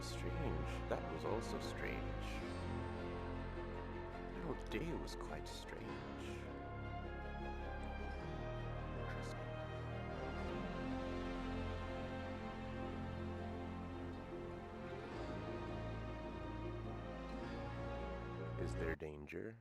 strange. That was also strange. The whole day was quite strange. Interesting. Is there danger?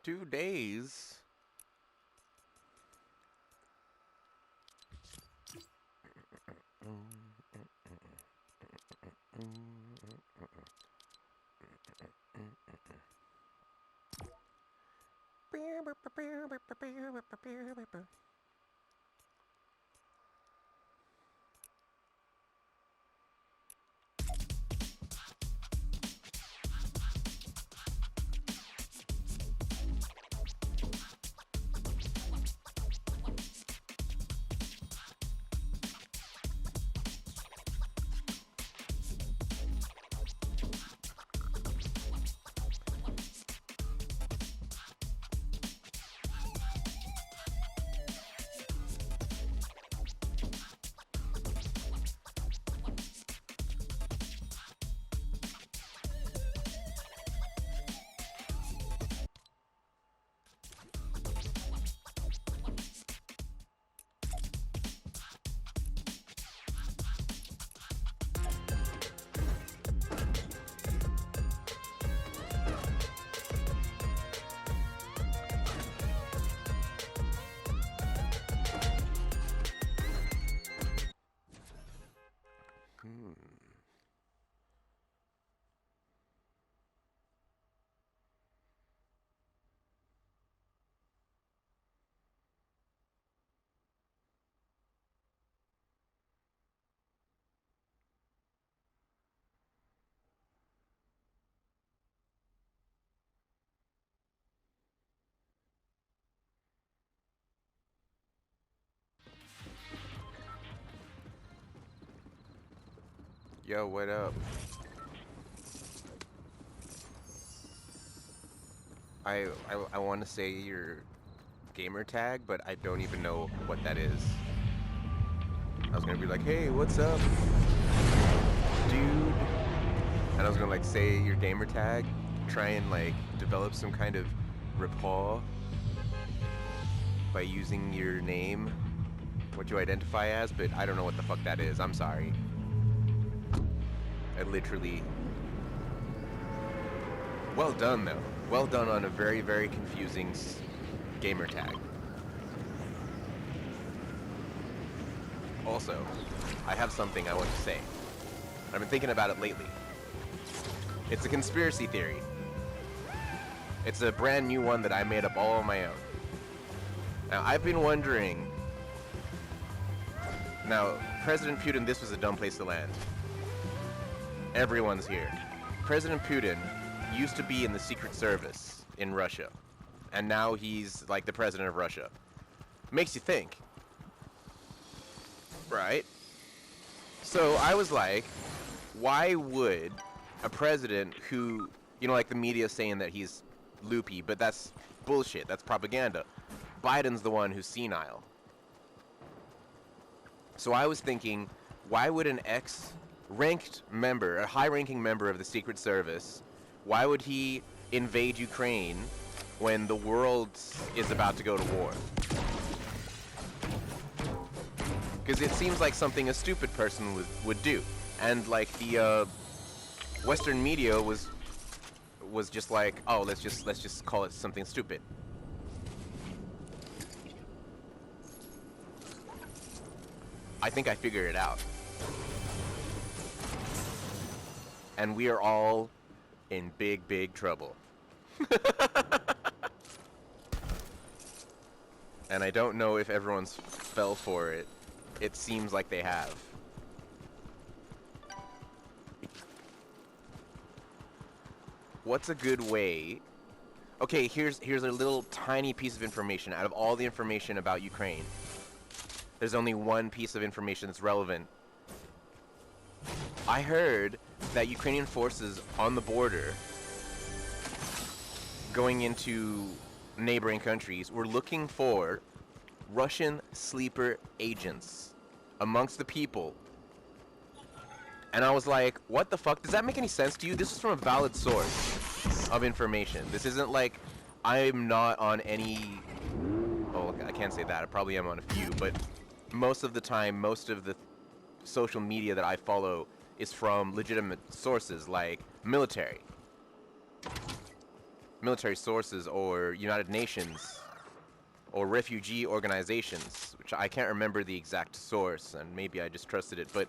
Two days? Yo, what up? I want to say your gamer tag, but I don't even know what that is. I was gonna be like, hey, what's up, dude? And I was gonna like say your gamer tag, try and like develop some kind of rapport by using your name, what you identify as, but I don't know what the fuck that is. I'm sorry. I literally... Well done, though. Well done on a very, very confusing gamer tag. Also, I have something I want to say. I've been thinking about it lately. It's a conspiracy theory. It's a brand new one that I made up all on my own. Now, I've been wondering... Now, President Putin, this was a dumb place to land. Everyone's here. President Putin used to be in the Secret Service in Russia, and now he's like the president of Russia. Makes you think, right? So I was like, why would a president who, you know, like the media saying that he's loopy, but that's bullshit, that's propaganda. Biden's the one who's senile. So I was thinking, why would an ex-ranked member, a high-ranking member of the Secret Service, why would he invade Ukraine when the world is about to go to war? Because it seems like something a stupid person would do. And like the Western media was was just like, oh, let's just call it something stupid. I think I figured it out. And we are all in big, big trouble. And I don't know if everyone's fell for it. It seems like they have. What's a good way? Okay, here's a little tiny piece of information. Out of all the information about Ukraine, there's only one piece of information that's relevant. I heard that Ukrainian forces on the border going into neighboring countries were looking for Russian sleeper agents amongst the people. And I was like, what the fuck? Does that make any sense to you? This is from a valid source of information. This isn't like I'm not on any... Oh, I can't say that. I probably am on a few, but most of the time, most of the social media that I follow is from legitimate sources like military sources or United Nations or refugee organizations, which I can't remember the exact source, and maybe I just trusted it, but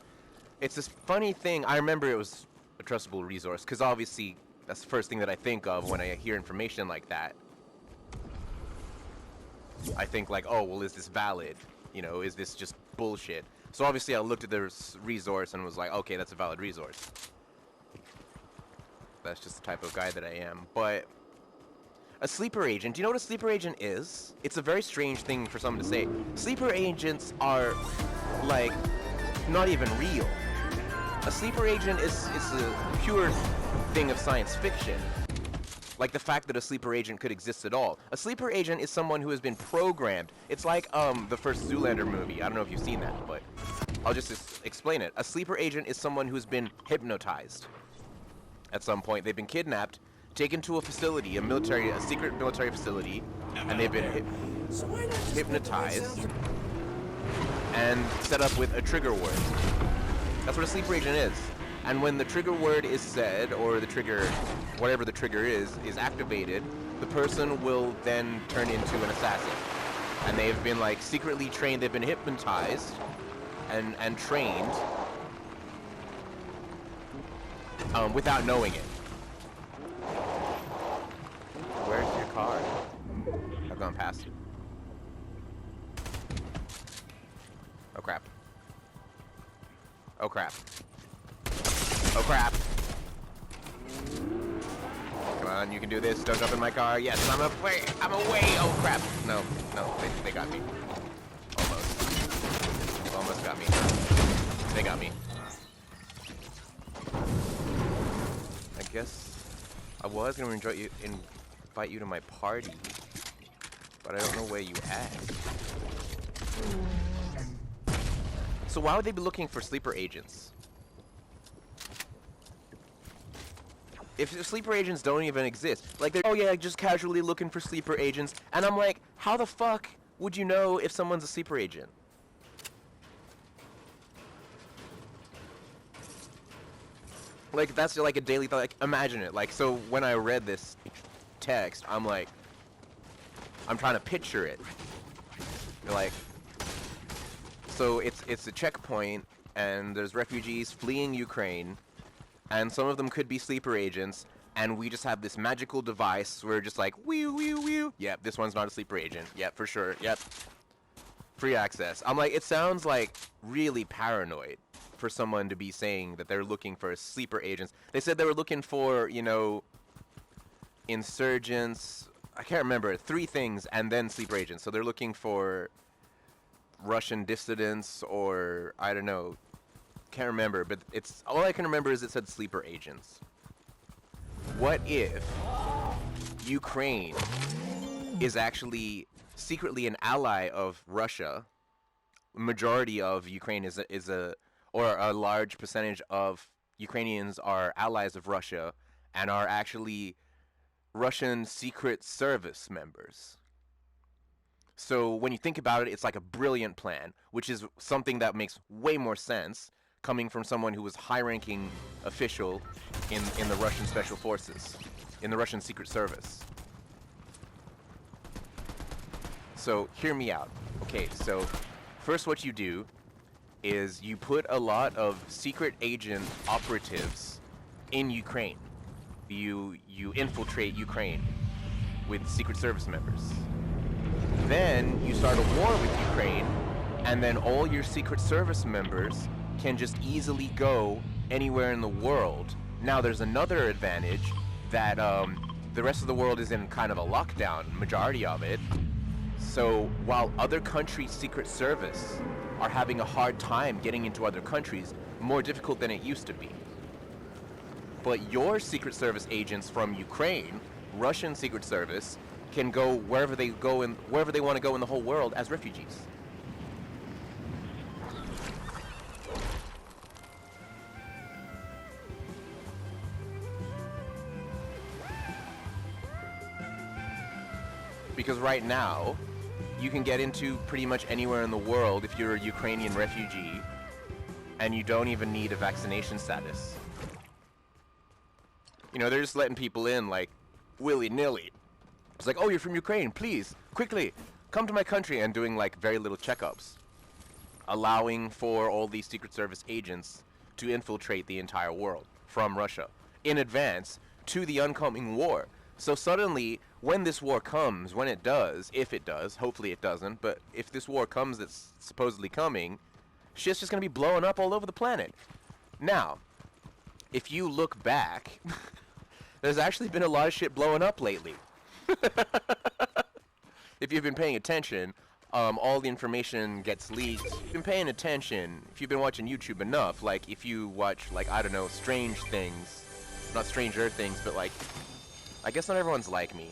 it's this funny thing. I remember it was a trustable resource because obviously that's the first thing that I think of when I hear information like that. I think like, oh, well, is this valid? You know, is this just bullshit? So obviously I looked at the resource and was like, okay, that's a valid resource. That's just the type of guy that I am. But a sleeper agent, do you know what a sleeper agent is? It's a very strange thing for someone to say. Sleeper agents are like not even real. A sleeper agent is a pure thing of science fiction. Like the fact that a sleeper agent could exist at all. A sleeper agent is someone who has been programmed. It's like the first Zoolander movie. I don't know if you've seen that, but I'll just explain it. A sleeper agent is someone who's been hypnotized. At some point, they've been kidnapped, taken to a facility, a secret military facility, and they've been hypnotized and set up with a trigger word. That's what a sleeper agent is. And when the trigger word is said, or the trigger, whatever the trigger is activated, the person will then turn into an assassin. And they've been like secretly trained, they've been hypnotized and trained without knowing it. Where's your car? I've gone past it. Oh crap. Oh crap. Oh crap. Come on, you can do this. Don't jump in my car. Yes, I'm away. I'm away. Oh crap. No, they got me. Almost got me. They got me. I guess I was gonna invite you to my party, but I don't know where you at. So why would they be looking for sleeper agents? If sleeper agents don't even exist, like they're, oh yeah, just casually looking for sleeper agents, and I'm like, how the fuck would you know if someone's a sleeper agent? Like that's like a daily thought. Like imagine it. Like so when I read this text, I'm like, I'm trying to picture it. Like, so it's a checkpoint, and there's refugees fleeing Ukraine. And some of them could be sleeper agents, and we just have this magical device where we're just like, wee wee wee. Yep, this one's not a sleeper agent. Yep, for sure. Yep. Free access. I'm like, it sounds like really paranoid for someone to be saying that they're looking for sleeper agents. They said they were looking for, you know, insurgents. I can't remember. 3 things, and then sleeper agents. So they're looking for Russian dissidents, or I don't know. Can't remember, but it's all I can remember is it said sleeper agents. What if Ukraine is actually secretly an ally of Russia? Majority of Ukraine is a large percentage of Ukrainians are allies of Russia and are actually Russian Secret Service members. So when you think about it, it's like a brilliant plan, which is something that makes way more sense coming from someone who was high-ranking official in the Russian Special Forces. in the Russian Secret Service. So hear me out. Okay, so first what you do is you put a lot of secret agent operatives in Ukraine. You infiltrate Ukraine with Secret Service members. Then you start a war with Ukraine, and then all your Secret Service members can just easily go anywhere in the world. Now there's another advantage that the rest of the world is in kind of a lockdown, majority of it. So while other countries' Secret Service are having a hard time getting into other countries, more difficult than it used to be. But your Secret Service agents from Ukraine, Russian Secret Service, can go wherever they want to go in the whole world as refugees. Because right now, you can get into pretty much anywhere in the world if you're a Ukrainian refugee, and you don't even need a vaccination status. You know, they're just letting people in like willy-nilly. It's like, oh, you're from Ukraine, please, quickly, come to my country, and doing like very little checkups. Allowing for all these Secret Service agents to infiltrate the entire world from Russia in advance to the oncoming war. So suddenly, when this war comes, when it does, if it does, hopefully it doesn't, but if this war comes that's supposedly coming, shit's just gonna be blowing up all over the planet. Now, if you look back, there's actually been a lot of shit blowing up lately. If you've been paying attention, all the information gets leaked. If you've been paying attention, if you've been watching YouTube enough, like if you watch, like, I don't know, Strange Things, not Stranger Things, but like, I guess not everyone's like me.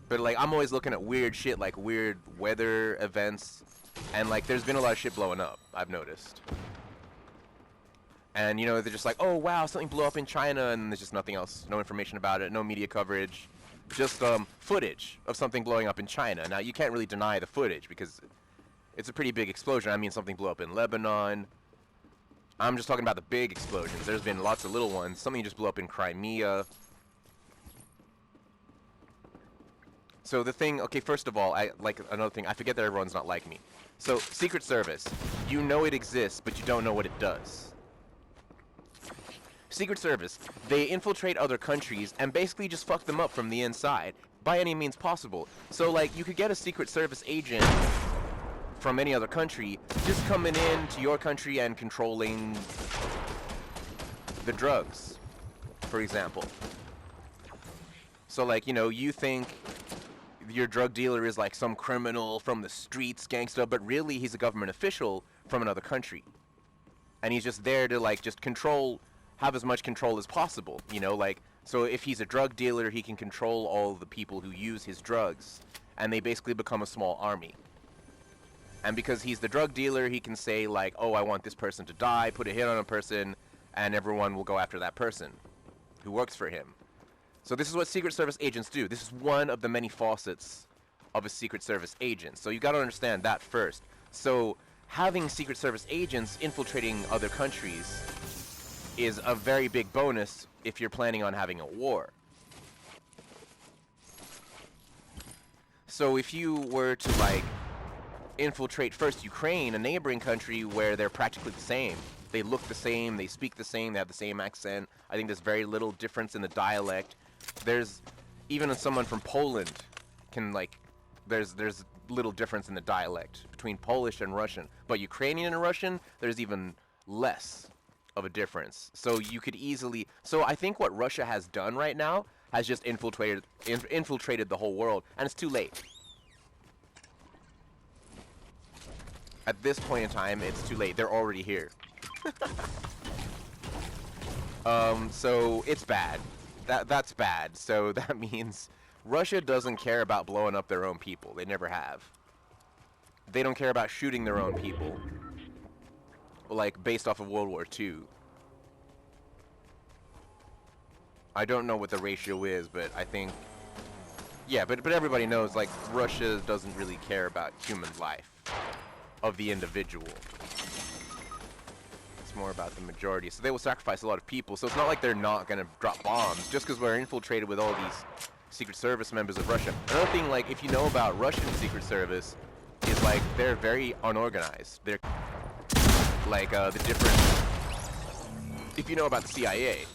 But like, I'm always looking at weird shit, like weird weather events, and like, there's been a lot of shit blowing up, I've noticed. And you know, they're just like, oh wow, something blew up in China, and there's just nothing else, no information about it, no media coverage, just footage of something blowing up in China. Now you can't really deny the footage because it's a pretty big explosion. I mean, something blew up in Lebanon. I'm just talking about the big explosions. There's been lots of little ones. Something just blew up in Crimea. So the thing, okay, first of all, another thing, I forget that everyone's not like me. So, Secret Service, you know it exists, but you don't know what it does. Secret Service, they infiltrate other countries and basically just fuck them up from the inside, by any means possible. So, like, you could get a Secret Service agent from any other country just coming in to your country and controlling the drugs, for example. So, like, you know, you think your drug dealer is like some criminal from the streets, gangsta, but really he's a government official from another country. And he's just there to, like, just control, have as much control as possible, you know, like, so if he's a drug dealer, he can control all the people who use his drugs, and they basically become a small army. And because he's the drug dealer, he can say, like, oh, I want this person to die, put a hit on a person, and everyone will go after that person who works for him. So this is what Secret Service agents do. This is one of the many facets of a Secret Service agent. So you got to understand that first. So having Secret Service agents infiltrating other countries is a very big bonus if you're planning on having a war. So if you were to, like, infiltrate first Ukraine, a neighboring country where they're practically the same. They look the same, they speak the same, they have the same accent. I think there's very little difference in the dialect. There's, even if someone from Poland can, like, there's little difference in the dialect between Polish and Russian. But Ukrainian and Russian, there's even less of a difference. So you could easily, so I think what Russia has done right now has just infiltrated the whole world, and it's too late. At this point in time, it's too late. They're already here. So it's bad. That's bad. So that means Russia doesn't care about blowing up their own people. They never have. They don't care about shooting their own people. Like, based off of World War II. I don't know what the ratio is, but I think... Yeah, but everybody knows, like, Russia doesn't really care about human life of the individual. It's more about the majority. So they will sacrifice a lot of people. So it's not like they're not going to drop bombs just because we're infiltrated with all these Secret Service members of Russia. Another thing, like, if you know about Russian Secret Service, is like they're very unorganized. They're like the different. If you know about the CIA,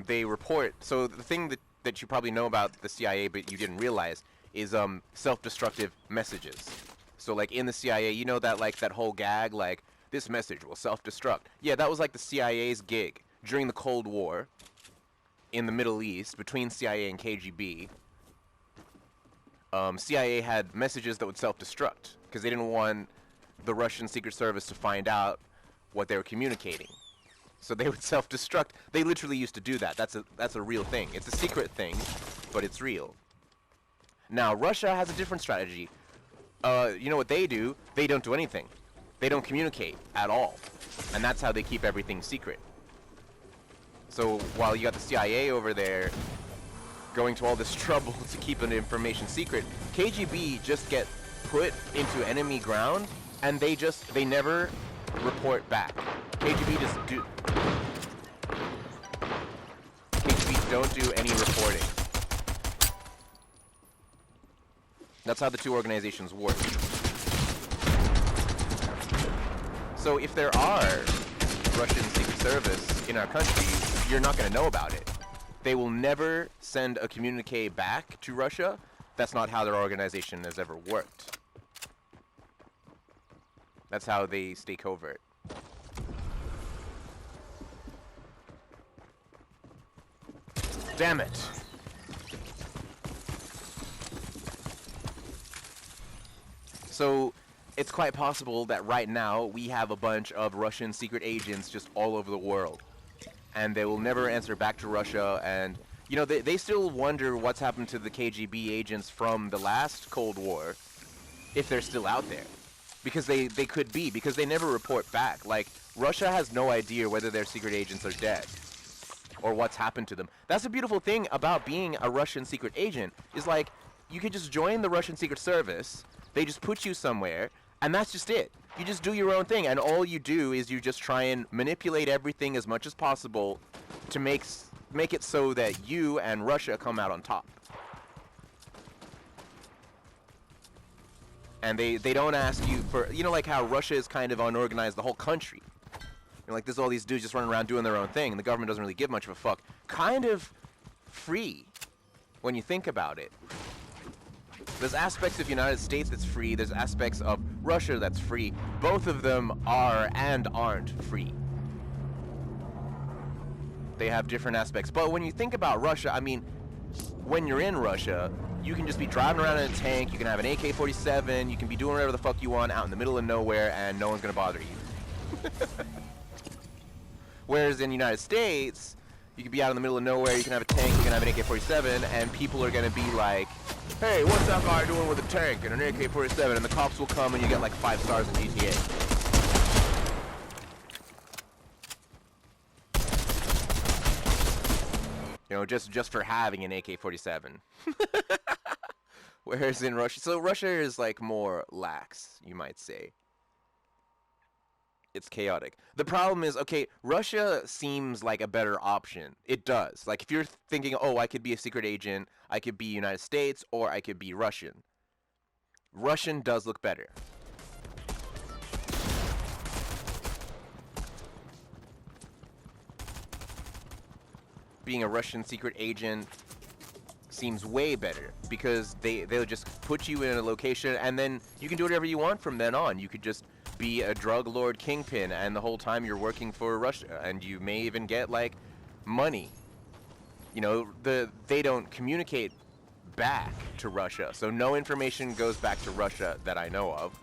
they report. So the thing that you probably know about the CIA, but you didn't realize, is self-destructive messages. So like in the CIA, you know that like that whole gag, like this message will self-destruct. Yeah, that was like the CIA's gig during the Cold War in the Middle East between CIA and KGB. CIA had messages that would self-destruct because they didn't want the Russian Secret Service to find out what they were communicating. So they would self-destruct. They literally used to do that. That's a real thing. It's a secret thing, but it's real. Now, Russia has a different strategy. You know what they do? They don't do anything. They don't communicate at all. And that's how they keep everything secret. So while you got the CIA over there going to all this trouble to keep an information secret, KGB just get put into enemy ground and they never report back. KGB don't do any reporting. That's how the two organizations work. So if there are Russian Secret Service in our country, you're not going to know about it. They will never send a communique back to Russia. That's not how their organization has ever worked. That's how they stay covert. Damn it. So it's quite possible that right now we have a bunch of Russian secret agents just all over the world. And they will never answer back to Russia. And, you know, they still wonder what's happened to the KGB agents from the last Cold War, if they're still out there. Because they could be, because they never report back. Like, Russia has no idea whether their secret agents are dead or what's happened to them. That's the beautiful thing about being a Russian secret agent, is like, you could just join the Russian Secret Service, they just put you somewhere, and that's just it. You just do your own thing, and all you do is you just try and manipulate everything as much as possible to make it so that you and Russia come out on top. And they don't ask you for, you know, like how Russia is kind of unorganized, the whole country. You know, like there's all these dudes just running around doing their own thing, and the government doesn't really give much of a fuck. Kind of free when you think about it. There's aspects of the United States that's free, there's aspects of Russia that's free. Both of them are and aren't free. They have different aspects. But when you think about Russia, I mean, when you're in Russia, you can just be driving around in a tank, you can have an AK-47, you can be doing whatever the fuck you want out in the middle of nowhere, and no one's gonna bother you. Whereas in the United States, you can be out in the middle of nowhere, you can have a tank, you can have an AK-47, and people are gonna be like, hey, what's that guy doing with a tank and an AK-47? And the cops will come and you get like 5 stars in GTA. You know, just for having an AK-47. Whereas in Russia, so Russia is like more lax, you might say. It's chaotic. The problem is, okay, Russia seems like a better option. It does. Like if you're thinking, oh, I could be a secret agent, I could be United States, or I could be Russian. Russian does look better. Being a Russian secret agent seems way better because they'll just put you in a location and then you can do whatever you want from then on. You could just be a drug lord kingpin and the whole time you're working for Russia, and you may even get like money. You know, they don't communicate back to Russia, so no information goes back to Russia that I know of.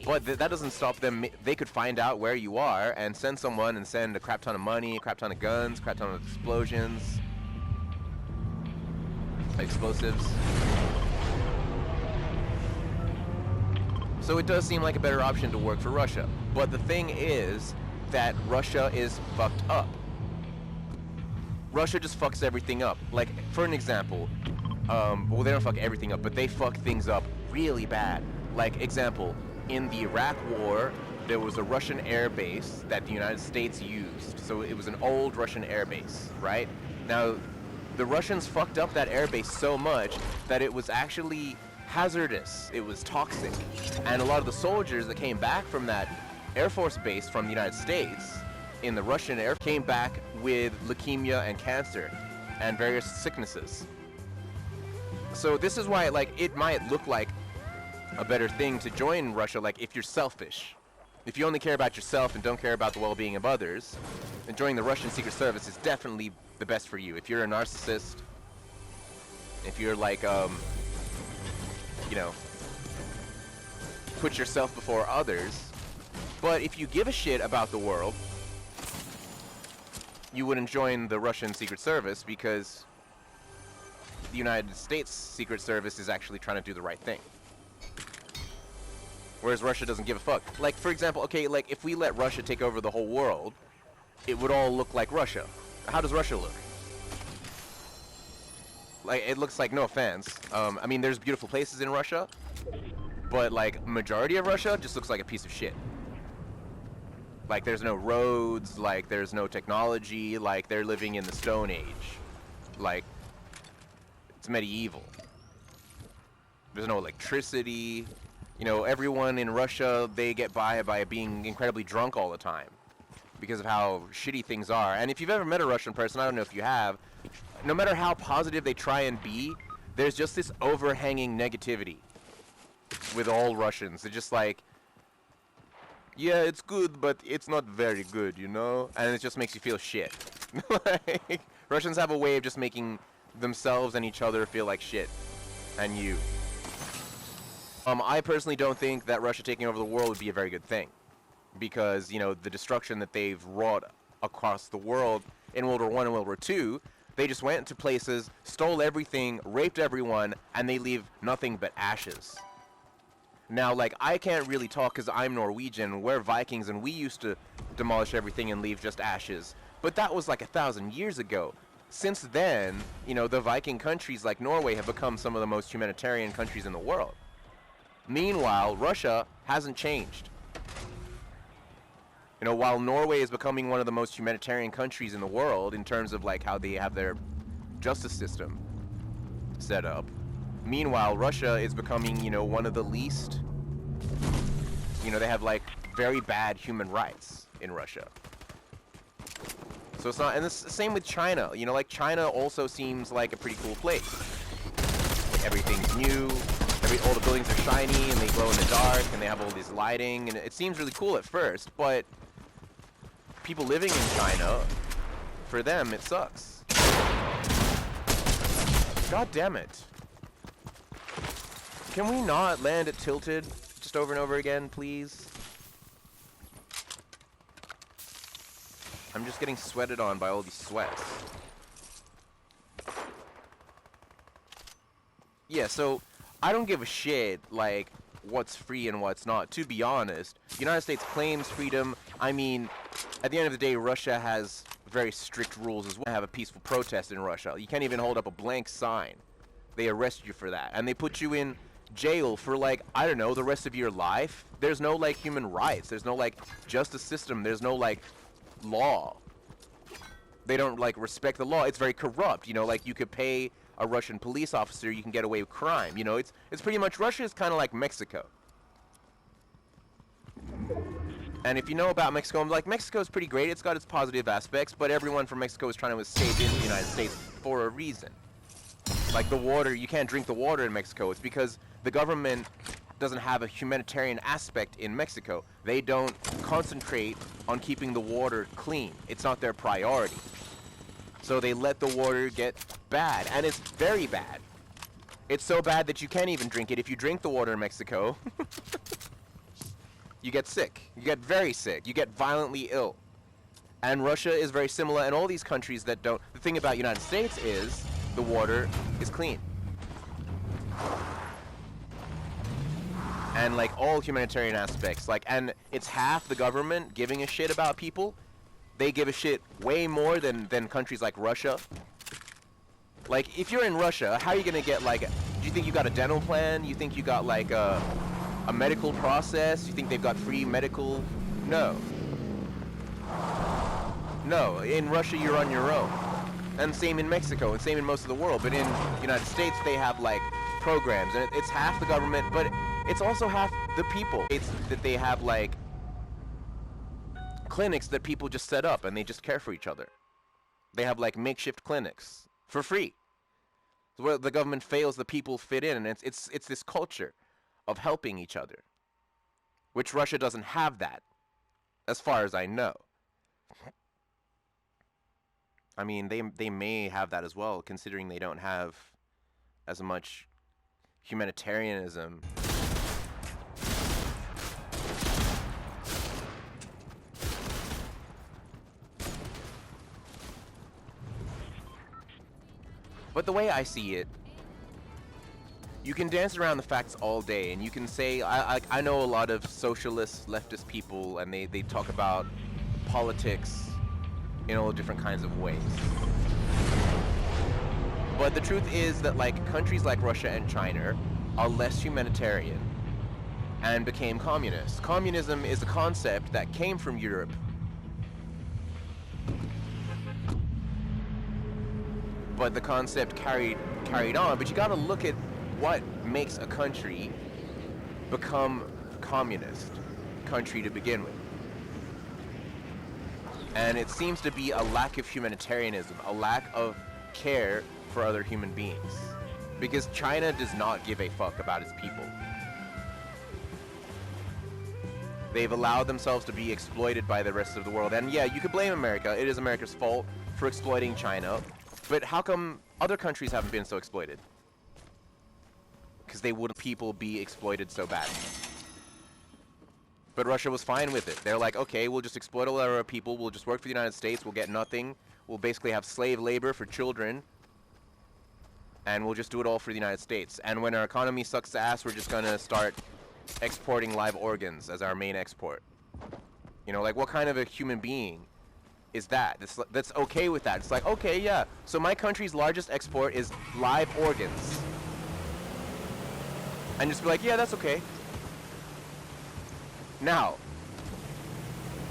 But that doesn't stop them. They could find out where you are and send someone and send a crap ton of money, a crap ton of guns, crap ton of explosions, explosives. So it does seem like a better option to work for Russia. But the thing is that Russia is fucked up. Russia just fucks everything up. Like, for an example, well, they don't fuck everything up, but they fuck things up really bad. Like, example, in the Iraq War, there was a Russian air base that the United States used. So it was an old Russian air base, right? Now, the Russians fucked up that air base so much that it was actually hazardous. It was toxic. And a lot of the soldiers that came back from that Air Force base from the United States in the Russian air came back with leukemia and cancer and various sicknesses. So this is why, like, it might look like a better thing to join Russia, like, if you're selfish. If you only care about yourself and don't care about the well-being of others, then joining the Russian Secret Service is definitely the best for you. If you're a narcissist, if you're like, you know, put yourself before others. But if you give a shit about the world, you wouldn't join the Russian Secret Service, because the United States Secret Service is actually trying to do the right thing. Whereas Russia doesn't give a fuck. Like, for example, okay, like, if we let Russia take over the whole world, it would all look like Russia. How does Russia look? Like, it looks like, no offense, I mean, there's beautiful places in Russia, but, like, majority of Russia just looks like a piece of shit. Like, there's no roads, like, there's no technology, like, they're living in the Stone Age. Like, it's medieval. There's no electricity. You know, everyone in Russia, they get by being incredibly drunk all the time because of how shitty things are. And if you've ever met a Russian person, I don't know if you have, no matter how positive they try and be, there's just this overhanging negativity with all Russians. They're just like, yeah, it's good, but it's not very good, you know? And it just makes you feel shit. Like, Russians have a way of just making themselves and each other feel like shit. And you. I personally don't think that Russia taking over the world would be a very good thing. Because, you know, the destruction that they've wrought across the world in World War I and World War II, they just went to places, stole everything, raped everyone, and they leave nothing but ashes. Now, like, I can't really talk because I'm Norwegian, we're Vikings, and we used to demolish everything and leave just ashes. But that was like 1,000 years ago. Since then, you know, the Viking countries like Norway have become some of the most humanitarian countries in the world. Meanwhile, Russia hasn't changed. You know, while Norway is becoming one of the most humanitarian countries in the world in terms of, like, how they have their justice system set up, meanwhile, Russia is becoming, you know, one of the least, you know, they have, like, very bad human rights in Russia. So it's not, and it's the same with China. You know, like, China also seems like a pretty cool place. Like, everything's new. All the buildings are shiny and they glow in the dark and they have all this lighting, and it seems really cool at first, but people living in China, for them, it sucks. God damn it. Can we not land at tilted just over and over again, please? I'm just getting sweated on by all these sweats. Yeah, so I don't give a shit, like, what's free and what's not. To be honest, the United States claims freedom. I mean, at the end of the day, Russia has very strict rules as well. Have a peaceful protest in Russia. You can't even hold up a blank sign. They arrest you for that. And they put you in jail for, like, I don't know, the rest of your life. There's no, like, human rights. There's no, like, justice system. There's no, like, law. They don't, like, respect the law. It's very corrupt. You know, like, you could pay a Russian police officer, you can get away with crime. You know, it's pretty much, Russia is kind of like Mexico. And if you know about Mexico, I'm like, Mexico's pretty great. It's got its positive aspects, but everyone from Mexico is trying to escape into the United States for a reason. Like the water, you can't drink the water in Mexico. It's because the government doesn't have a humanitarian aspect in Mexico. They don't concentrate on keeping the water clean. It's not their priority. So they let the water get bad, and it's very bad. It's so bad that you can't even drink it. If you drink the water in Mexico, you get sick. You get very sick. You get violently ill. And Russia is very similar, and all these countries that don't. The thing about United States is the water is clean. And like all humanitarian aspects, like, and it's half the government giving a shit about people. They give a shit way more than countries like Russia. Like, if you're in Russia, how are you gonna get, like, do you think you got a dental plan? You think you got, like, a medical process? You think they've got free medical? No. No, in Russia you're on your own. And same in Mexico, and same in most of the world. But in the United States they have like programs, and it's half the government, but it's also half the people. It's that they have like clinics that people just set up and they just care for each other. They have like makeshift clinics for free. So where the government fails, the people fit in, and it's this culture of helping each other, which Russia doesn't have that, as far as I know. I mean, they may have that as well, considering they don't have as much humanitarianism. But the way I see it, you can dance around the facts all day, and you can say, I know a lot of socialist, leftist people, and they talk about politics in all different kinds of ways. But the truth is that like countries like Russia and China are less humanitarian and became communist. Communism is a concept that came from Europe. But the concept carried on. But you gotta look at what makes a country become communist country to begin with. And it seems to be a lack of humanitarianism, a lack of care for other human beings. Because China does not give a fuck about its people. They've allowed themselves to be exploited by the rest of the world. And yeah, you could blame America. It is America's fault for exploiting China. But how come other countries haven't been so exploited? Because they wouldn't people be exploited so badly. But Russia was fine with it. They're like, okay, we'll just exploit all our people. We'll just work for the United States. We'll get nothing. We'll basically have slave labor for children. And we'll just do it all for the United States. And when our economy sucks ass, we're just going to start exporting live organs as our main export. You know, like what kind of a human being is that? That's okay with that. It's like, okay, yeah. So my country's largest export is live organs. And just be like, yeah, that's okay. Now,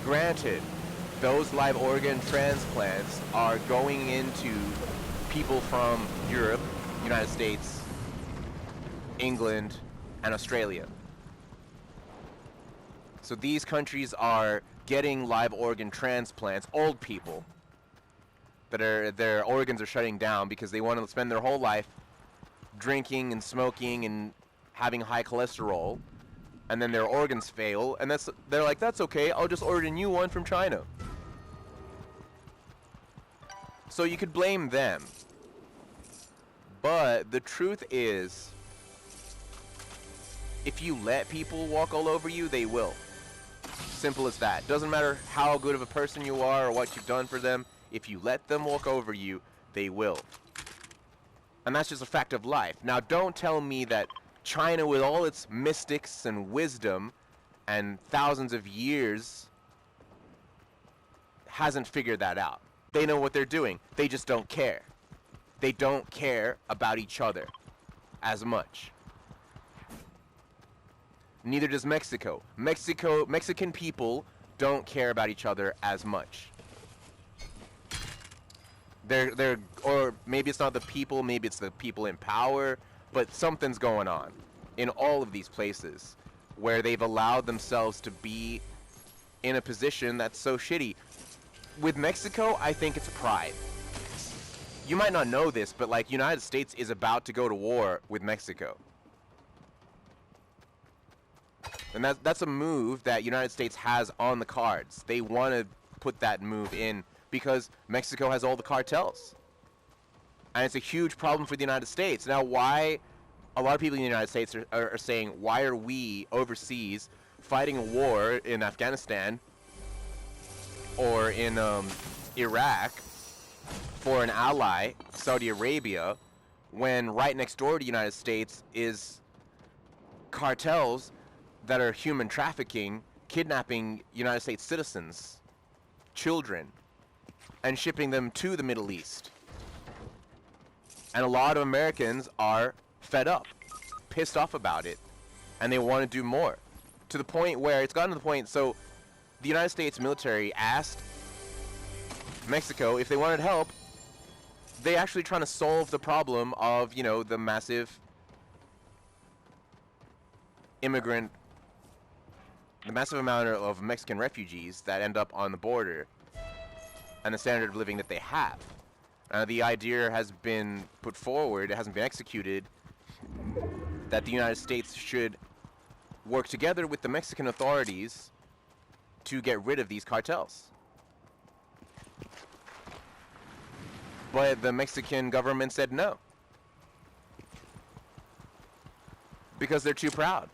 granted, those live organ transplants are going into people from Europe, United States, England, and Australia. So these countries are getting live organ transplants, old people that their organs are shutting down because they want to spend their whole life drinking and smoking and having high cholesterol, and then their organs fail, and they're like, that's okay, I'll just order a new one from China. So you could blame them. But the truth is, if you let people walk all over you, they will. Simple as that. Doesn't matter how good of a person you are or what you've done for them. If you let them walk over you, they will. And that's just a fact of life. Now, don't tell me that China, with all its mystics and wisdom and thousands of years, hasn't figured that out. They know what they're doing. They just don't care. They don't care about each other as much. Neither does Mexico. Mexican people don't care about each other as much. Or maybe it's not the people, maybe it's the people in power, but something's going on in all of these places where they've allowed themselves to be in a position that's so shitty. With Mexico, I think it's pride. You might not know this, but like United States is about to go to war with Mexico. And that's a move that United States has on the cards. They want to put that move in because Mexico has all the cartels. And it's a huge problem for the United States. Now, why a lot of people in the United States are saying, why are we overseas fighting a war in Afghanistan or in Iraq for an ally, Saudi Arabia, when right next door to the United States is cartels that are human trafficking, kidnapping United States citizens, children, and shipping them to the Middle East. And a lot of Americans are fed up, pissed off about it, and they want to do more, to the point where it's gotten to the point. So the United States military asked Mexico if they wanted help. They actually trying to solve the problem of, you know, the massive amount of Mexican refugees that end up on the border, and the standard of living that they have. The idea has been put forward, it hasn't been executed, that the United States should work together with the Mexican authorities to get rid of these cartels. But the Mexican government said no, because they're too proud.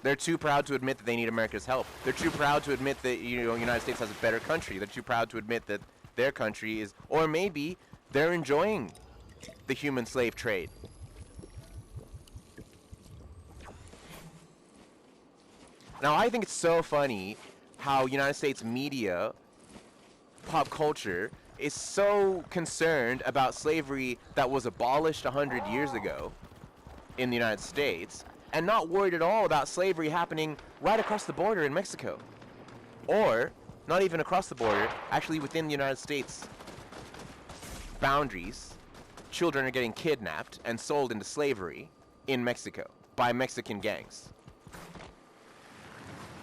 They're too proud to admit that they need America's help. They're too proud to admit that, you know, the United States has a better country. They're too proud to admit that their country is, or maybe they're enjoying the human slave trade. Now, I think it's so funny how United States media, pop culture, is so concerned about slavery that was abolished 100 years ago in the United States, and not worried at all about slavery happening right across the border in Mexico. Or, not even across the border, actually within the United States boundaries, children are getting kidnapped and sold into slavery in Mexico by Mexican gangs.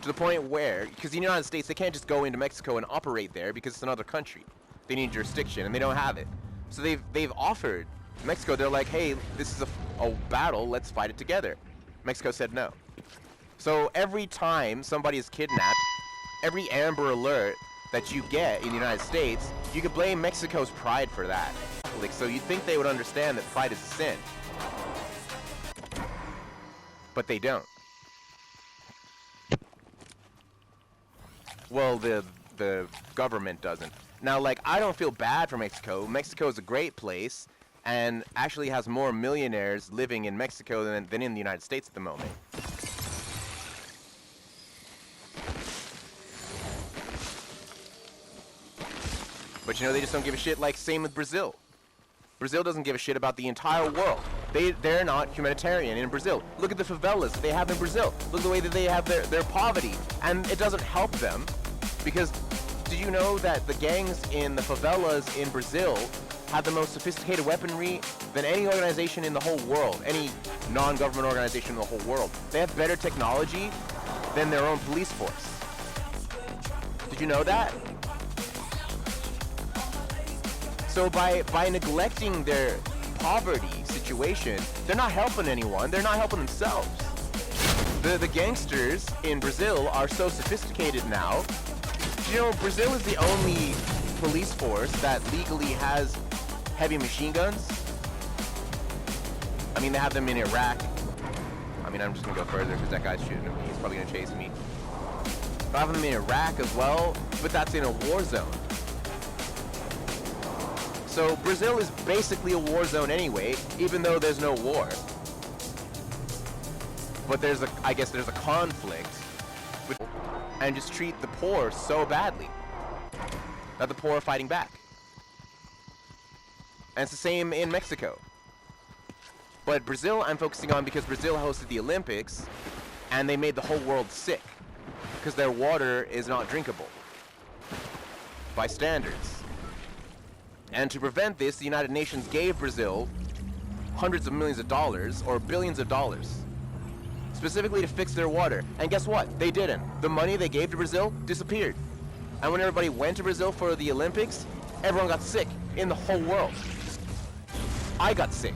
To the point where, because the United States, they can't just go into Mexico and operate there because it's another country. They need jurisdiction, and they don't have it. So they've offered Mexico, they're like, hey, this is a battle, let's fight it together. Mexico said no. So every time somebody is kidnapped, every Amber Alert that you get in the United States, you could blame Mexico's pride for that. Like, so you'd think they would understand that pride is a sin. But they don't. Well, the government doesn't. Now, like, I don't feel bad for Mexico. Mexico is a great place, and actually has more millionaires living in Mexico than in the United States at the moment. But you know, they just don't give a shit. Like, same with Brazil. Brazil doesn't give a shit about the entire world. They're not humanitarian in Brazil. Look at the favelas they have in Brazil. Look at the way that they have their poverty. And it doesn't help them, because did you know that the gangs in the favelas in Brazil have the most sophisticated weaponry than any organization in the whole world, any non-government organization in the whole world? They have better technology than their own police force. Did you know that? So by neglecting their poverty situation, they're not helping anyone, they're not helping themselves. The gangsters in Brazil are so sophisticated now. You know, Brazil is the only police force that legally has heavy machine guns. I mean, they have them in Iraq. I mean, I'm just gonna go further because that guy's shooting at me. He's probably gonna chase me. They have them in Iraq as well, but that's in a war zone. So Brazil is basically a war zone anyway, even though there's no war. But I guess there's a conflict with, and just treat the poor so badly that the poor are fighting back. And it's the same in Mexico. But Brazil I'm focusing on because Brazil hosted the Olympics, and they made the whole world sick because their water is not drinkable by standards. And to prevent this, the United Nations gave Brazil hundreds of millions of dollars, or billions of dollars, specifically to fix their water. And guess what? They didn't. The money they gave to Brazil disappeared. And when everybody went to Brazil for the Olympics, everyone got sick in the whole world. I got sick.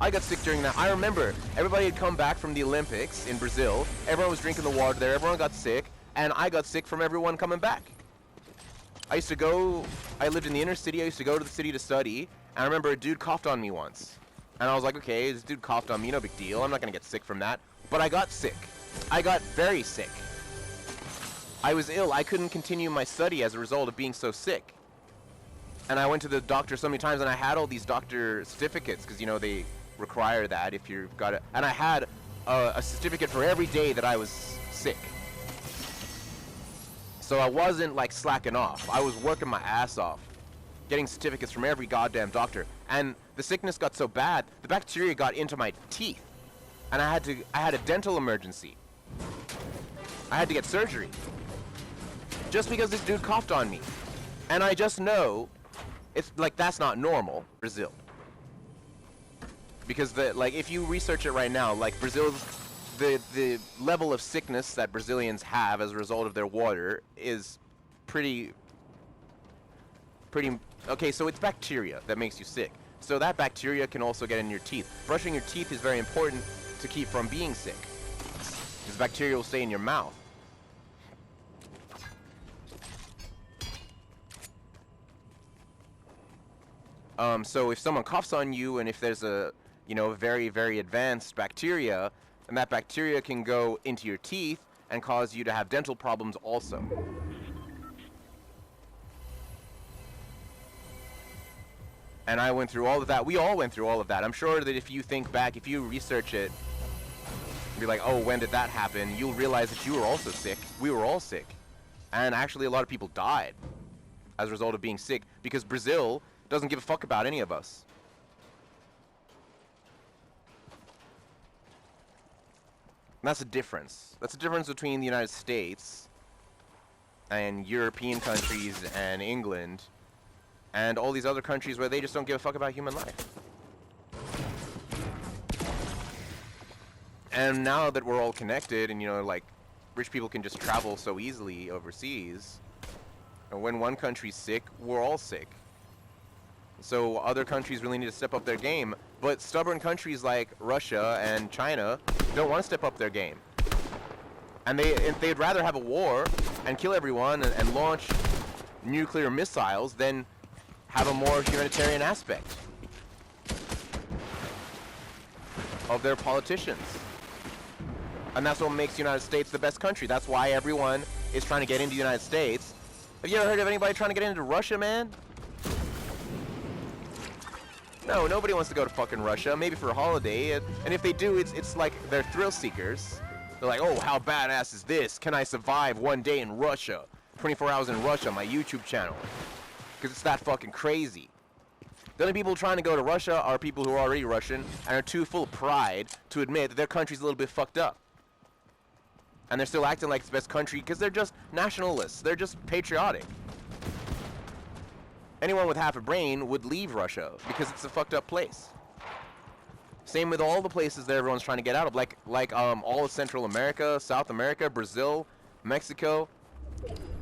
I got sick during that. I remember everybody had come back from the Olympics in Brazil. Everyone was drinking the water there. Everyone got sick. And I got sick from everyone coming back. I lived in the inner city. I used to go to the city to study. And I remember a dude coughed on me once. And I was like, okay, this dude coughed on me, no big deal. I'm not going to get sick from that. But I got sick. I got very sick. I was ill. I couldn't continue my study as a result of being so sick. And I went to the doctor so many times, and I had all these doctor certificates, because, you know, they require that if you've got it. And I had a certificate for every day that I was sick. So I wasn't, like, slacking off. I was working my ass off, getting certificates from every goddamn doctor. And the sickness got so bad, the bacteria got into my teeth. and I had a dental emergency. I had to get surgery just because this dude coughed on me, and I just know it's like that's not normal. Brazil, because if you research it right now, like Brazil's the level of sickness that Brazilians have as a result of their water is pretty okay. So it's bacteria that makes you sick. So that bacteria can also get in your teeth. Brushing your teeth is very important to keep from being sick, because bacteria will stay in your mouth. So if someone coughs on you, and if there's a, very, very advanced bacteria, and that bacteria can go into your teeth and cause you to have dental problems also. And I went through all of that. We all went through all of that. I'm sure that if you think back, if you research it, be like, oh, when did that happen? You'll realize that you were also sick. We were all sick. And actually a lot of people died as a result of being sick, because Brazil doesn't give a fuck about any of us. And that's a difference. That's a difference between the United States and European countries and England and all these other countries where they just don't give a fuck about human life. And now that we're all connected and, rich people can just travel so easily overseas, and when one country's sick, we're all sick. So other countries really need to step up their game, but stubborn countries like Russia and China don't want to step up their game. And they'd rather have a war and kill everyone and launch nuclear missiles than have a more humanitarian aspect of their politicians. And that's what makes the United States the best country. That's why everyone is trying to get into the United States. Have you ever heard of anybody trying to get into Russia, man? No, nobody wants to go to fucking Russia, maybe for a holiday. And if they do, it's like they're thrill seekers. They're like, oh, how badass is this? Can I survive one day in Russia? 24 hours in Russia, my YouTube channel. Because it's that fucking crazy. The only people trying to go to Russia are people who are already Russian and are too full of pride to admit that their country's a little bit fucked up. And they're still acting like it's the best country because they're just nationalists. They're just patriotic. Anyone with half a brain would leave Russia because it's a fucked up place. Same with all the places that everyone's trying to get out of, like all of Central America, South America, Brazil, Mexico,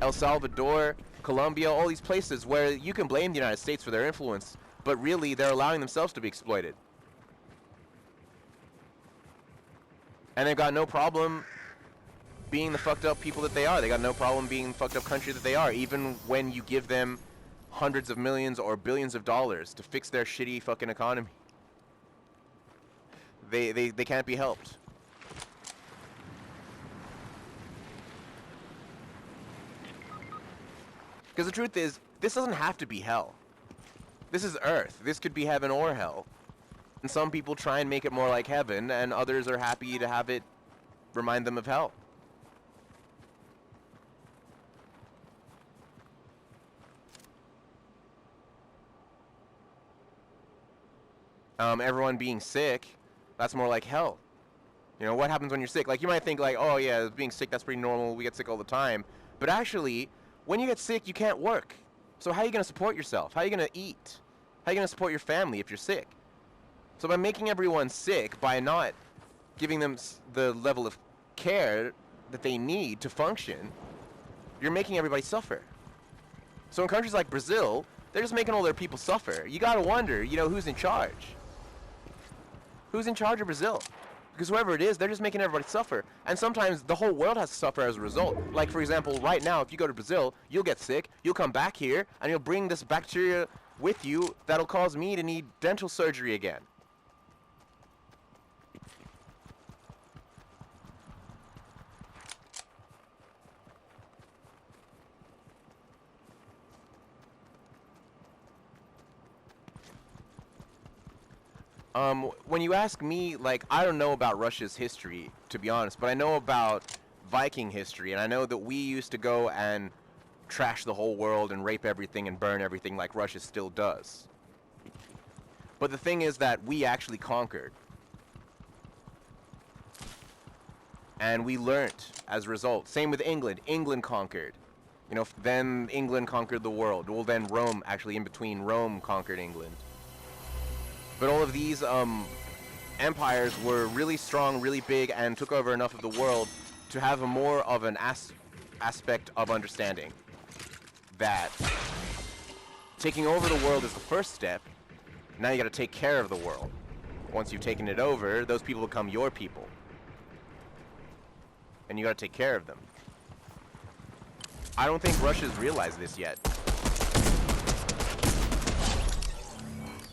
El Salvador, Colombia, all these places where you can blame the United States for their influence, but really they're allowing themselves to be exploited. And they've got no problem being the fucked up people that they are. They got no problem being the fucked up country that they are, even when you give them hundreds of millions or billions of dollars to fix their shitty fucking economy. They can't be helped. Because the truth is, this doesn't have to be hell. This is Earth. This could be heaven or hell. And some people try and make it more like heaven, and others are happy to have it remind them of hell. Everyone being sick, that's more like hell. You know, what happens when you're sick? Like, you might think like, oh yeah, being sick, that's pretty normal, we get sick all the time. But actually, when you get sick, you can't work. So how are you going to support yourself? How are you going to eat? How are you going to support your family if you're sick? So by making everyone sick, by not giving them the level of care that they need to function, you're making everybody suffer. So in countries like Brazil, they're just making all their people suffer. You got to wonder, you know, who's in charge? Who's in charge of Brazil? Because whoever it is, they're just making everybody suffer. And sometimes the whole world has to suffer as a result. Like, for example, right now, if you go to Brazil, you'll get sick, you'll come back here, and you'll bring this bacteria with you that'll cause me to need dental surgery again. When you ask me, like, I don't know about Russia's history, to be honest, but I know about Viking history, and I know that we used to go and trash the whole world and rape everything and burn everything like Russia still does. But the thing is that we actually conquered. And we learnt as a result. Same with England. England conquered. You know, then England conquered the world. Well, then Rome, actually in between, Rome conquered England. But all of these empires were really strong, really big, and took over enough of the world to have a more of an aspect of understanding. That taking over the world is the first step. Now you gotta take care of the world. Once you've taken it over, those people become your people. And you gotta take care of them. I don't think Russia's realized this yet.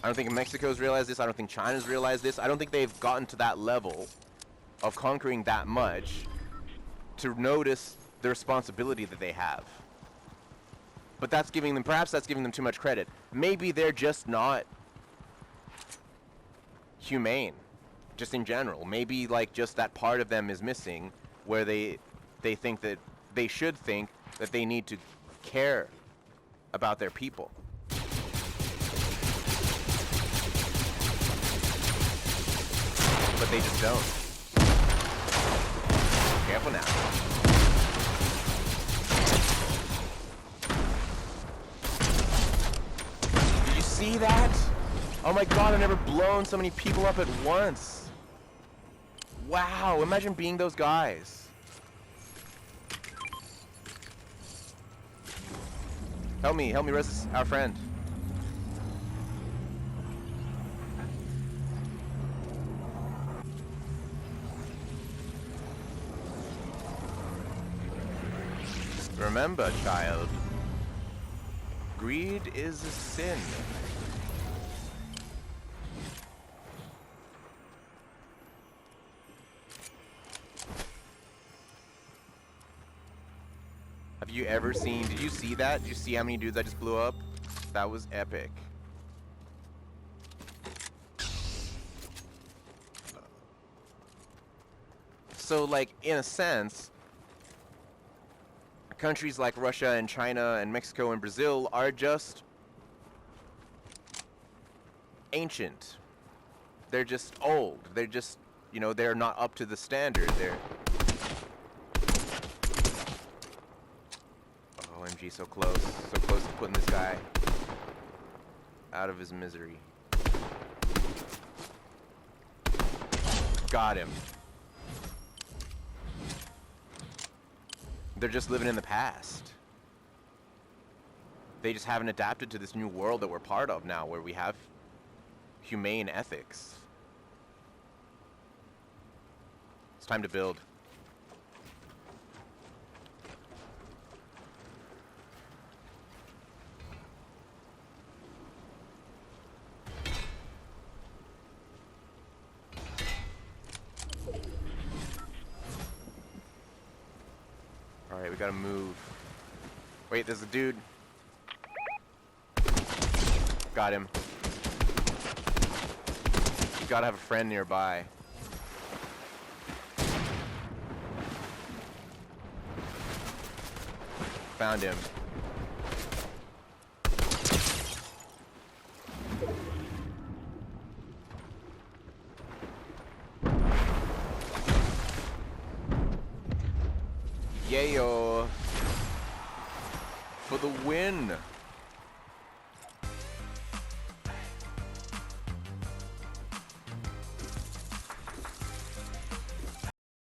I don't think Mexico's realized this. I don't think China's realized this. I don't think they've gotten to that level of conquering that much to notice the responsibility that they have. But that's giving them, perhaps that's giving them too much credit. Maybe they're just not humane, just in general. Maybe like just that part of them is missing, where they think that they should think that they need to care about their people. But they just don't. Careful now. Did you see that? Oh my god, I've never blown so many people up at once. Wow, imagine being those guys. Help me res our friend. Remember, child, greed is a sin. Have you ever seen, did you see that? Did you see how many dudes I just blew up? That was epic. So, like, in a sense, countries like Russia and China and Mexico and Brazil are just ancient. They're just old. They're just, you know, they're not up to the standard. They're... OMG, so close. So close to putting this guy out of his misery. Got him. They're just living in the past. They just haven't adapted to this new world that we're part of now, where we have humane ethics. It's time to build. Alright, we gotta move. Wait, there's a dude. Got him. You gotta have a friend nearby. Found him. Yayo! For the win!